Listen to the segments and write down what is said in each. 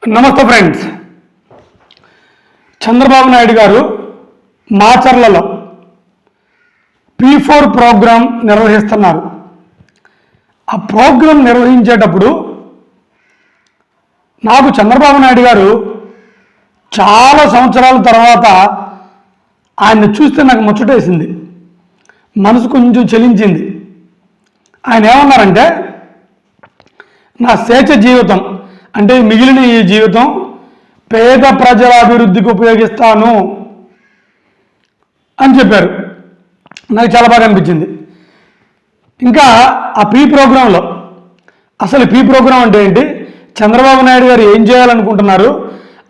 నమస్తే ఫ్రెండ్స్. చంద్రబాబు నాయుడు గారు మాచర్లలో P4 programme నిర్వహిస్తున్నారు. ఆ ప్రోగ్రాం నిర్వహించేటప్పుడు నాకు చంద్రబాబు నాయుడు గారు చాలా సంవత్సరాల తర్వాత ఆయన్ని చూస్తే నాకు ముచ్చటేసింది, మనసు కొంచెం చెలించింది. ఆయన ఏమన్నారంటే, నా స్వేచ్ఛ జీవితం అంటే మిగిలిన ఈ జీవితం పేద ప్రజల అభివృద్ధికి ఉపయోగిస్తాను అని చెప్పారు. నాకు చాలా బాగా అనిపించింది. ఇంకా ఆ పీ ప్రోగ్రాంలో అసలు పీ ప్రోగ్రాం అంటే ఏంటి, చంద్రబాబు నాయుడు గారు ఏం చేయాలనుకుంటున్నారు,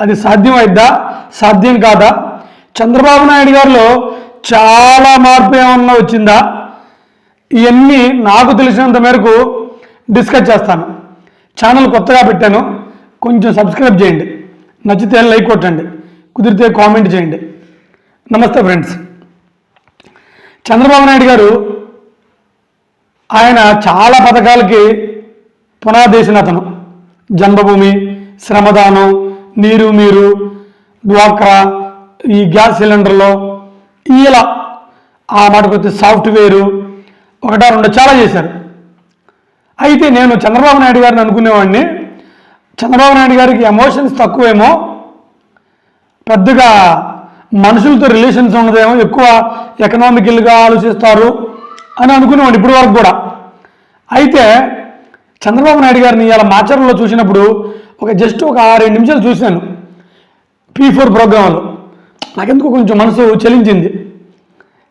అది సాధ్యమైద్దా సాధ్యం కాదా, చంద్రబాబు నాయుడు గారిలో చాలా మార్పు ఏమన్నా వచ్చిందా, ఇవన్నీ నాకు తెలిసినంత మేరకు డిస్కస్ చేస్తాను. ఛానల్ కొత్తగా పెట్టాను, కొంచెం సబ్స్క్రైబ్ చేయండి, నచ్చితే లైక్ కొట్టండి, కుదిరితే కామెంట్ చేయండి. నమస్తే ఫ్రెండ్స్. చంద్రబాబు నాయుడు గారు ఆయన చాలా పథకాలకి పునాదేశిన అతను. జన్మభూమి, శ్రమదానం, నీరు మీరు, డ్వాక్రా, ఈ గ్యాస్ సిలిండర్లో ఇలా ఆ మాటకొస్తే సాఫ్ట్వేరు ఒకటా రెండు చాలా చేశారు. అయితే నేను చంద్రబాబు నాయుడు గారిని అనుకునేవాడిని, చంద్రబాబు నాయుడు గారికి ఎమోషన్స్ తక్కువేమో, పెద్దగా మనుషులతో రిలేషన్స్ ఉన్నదేమో, ఎక్కువ ఎకనామికల్గా ఆలోచిస్తారు అని అనుకునేవాడిని ఇప్పటి వరకు కూడా. అయితే చంద్రబాబు నాయుడు గారిని ఇలా మాచర్లలో చూసినప్పుడు జస్ట్ ఒక 6-7 నిమిషాలు చూశాను P4 ప్రోగ్రాంలో. నాకెందుకు కొంచెం మనసు చెలించింది.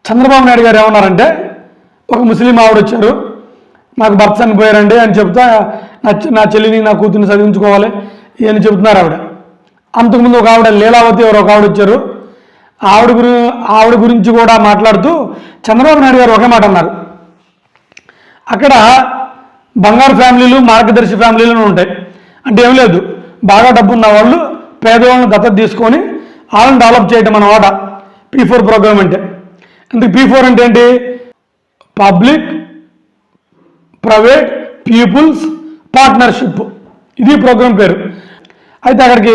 చంద్రబాబు నాయుడు గారు ఏమన్నారంటే, ఒక ముస్లిం ఆవిడ వచ్చారు, నాకు భర్త చనిపోయారండి అని చెప్తా, నా చెల్లిని నా కూతుర్ని చదివించుకోవాలి ఇవన్నీ చెబుతున్నారు ఆవిడ. అంతకుముందు ఒక ఆవిడ లీలావతి ఎవరు ఒక ఆవిడ వచ్చారు, ఆవిడ గురించి కూడా మాట్లాడుతూ చంద్రబాబు నాయుడు గారు ఒకే మాట అన్నారు, అక్కడ బంగారు ఫ్యామిలీలు మార్గదర్శి ఫ్యామిలీలు ఉంటాయి. అంటే ఏం లేదు, బాగా డబ్బు ఉన్న వాళ్ళు పేదవాళ్ళని దత్తత తీసుకొని వాళ్ళని డెవలప్ చేయడం అన్నమాట P4 ప్రోగ్రామ్ అంటే. అందుకు P4 అంటే ఏంటి, పబ్లిక్ ప్రైవేట్ పీపుల్స్ పార్ట్నర్షిప్, ఇది ప్రోగ్రాం పేరు. అయితే అక్కడికి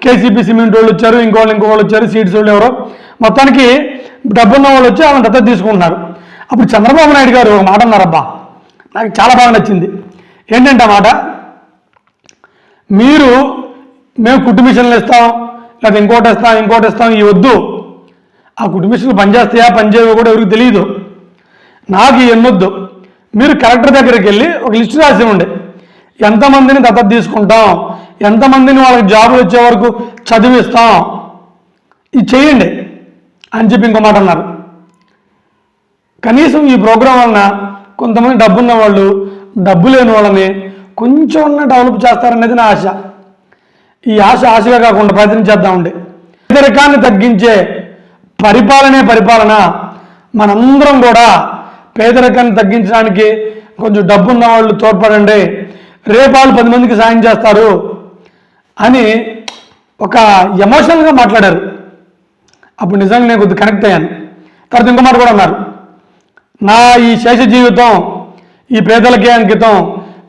KCP సిమెంట్ వాళ్ళు వచ్చారు, ఇంకోళ్ళు వచ్చారు, సీడ్స్ వాళ్ళు ఎవరో, మొత్తానికి డబ్బున్న వాళ్ళు వచ్చి వాళ్ళని దత్తత తీసుకుంటున్నారు. అప్పుడు చంద్రబాబు నాయుడు గారు ఒక మాట అన్నారబ్బా, నాకు చాలా బాగా నచ్చింది. ఏంటంటే ఆ మాట, మేము కుట్టు మిషన్లు ఇస్తాం, లేదా ఇంకోటి ఇస్తాం ఇవి వద్దు, ఆ కుట్టు మిషన్లు పనిచేస్తాయా పనిచేయవో కూడా ఎవరికి తెలియదు, నాకు ఇవన్నొద్దు, మీరు కలెక్టర్ దగ్గరికి వెళ్ళి ఒక లిస్టు రాసి ఉండే, ఎంతమందిని దత్తత తీసుకుంటాం, ఎంతమందిని వాళ్ళకి జాబులు వచ్చే వరకు చదివిస్తాం, ఇది చేయండి అని చెప్పి ఇంకో మాట అన్నారు. కనీసం ఈ ప్రోగ్రాం వలన కొంతమంది డబ్బున్న వాళ్ళు డబ్బు లేని వాళ్ళని కొంచెం డెవలప్ చేస్తారనేది నా ఆశ. ఈ ఆశగా కాకుండా ప్రయత్నం చేద్దామండి. పేదరికాన్ని తగ్గించే పరిపాలన, మనందరం కూడా పేదరికాన్ని తగ్గించడానికి కొంచెం డబ్బున్న వాళ్ళు తోడ్పడండి, రేపాలు 10 మందికి సాయం చేస్తారు అని ఒక ఎమోషనల్గా మాట్లాడారు. అప్పుడు నిజంగా నేను కొద్దిగా కనెక్ట్ అయ్యాను. తర్వాత ఇంకో మాట కూడా అన్నారు, నా ఈ శేష జీవితం ఈ పేదలకే అంకితం,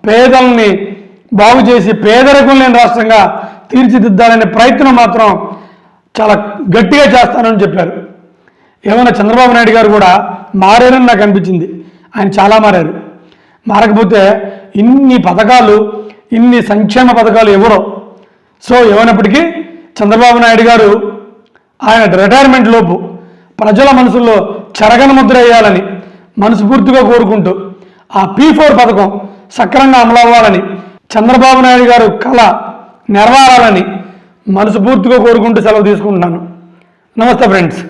పేదల్ని బాగు చేసి పేదరికం లేని రాష్ట్రంగా తీర్చిదిద్దాలనే ప్రయత్నం మాత్రం చాలా గట్టిగా చేస్తానని చెప్పారు. ఏమైనా చంద్రబాబు నాయుడు గారు కూడా మారారని నాకు అనిపించింది. ఆయన చాలా మారారు. మారకపోతే ఇన్ని పథకాలు, ఇన్ని సంక్షేమ పథకాలు ఎవరో. సో ఏమైనప్పటికీ చంద్రబాబు నాయుడు గారు ఆయన రిటైర్మెంట్ లోపు ప్రజల మనసుల్లో చెరగని ముద్ర వేయాలని మనస్ఫూర్తిగా కోరుకుంటూ ఆ P4 పథకం సక్రమంగా అమలు అవ్వాలని, చంద్రబాబు నాయుడు గారు కళ నెరవేరాలని మనస్ఫూర్తిగా కోరుకుంటూ సెలవు తీసుకుంటున్నాను. నమస్తే ఫ్రెండ్స్.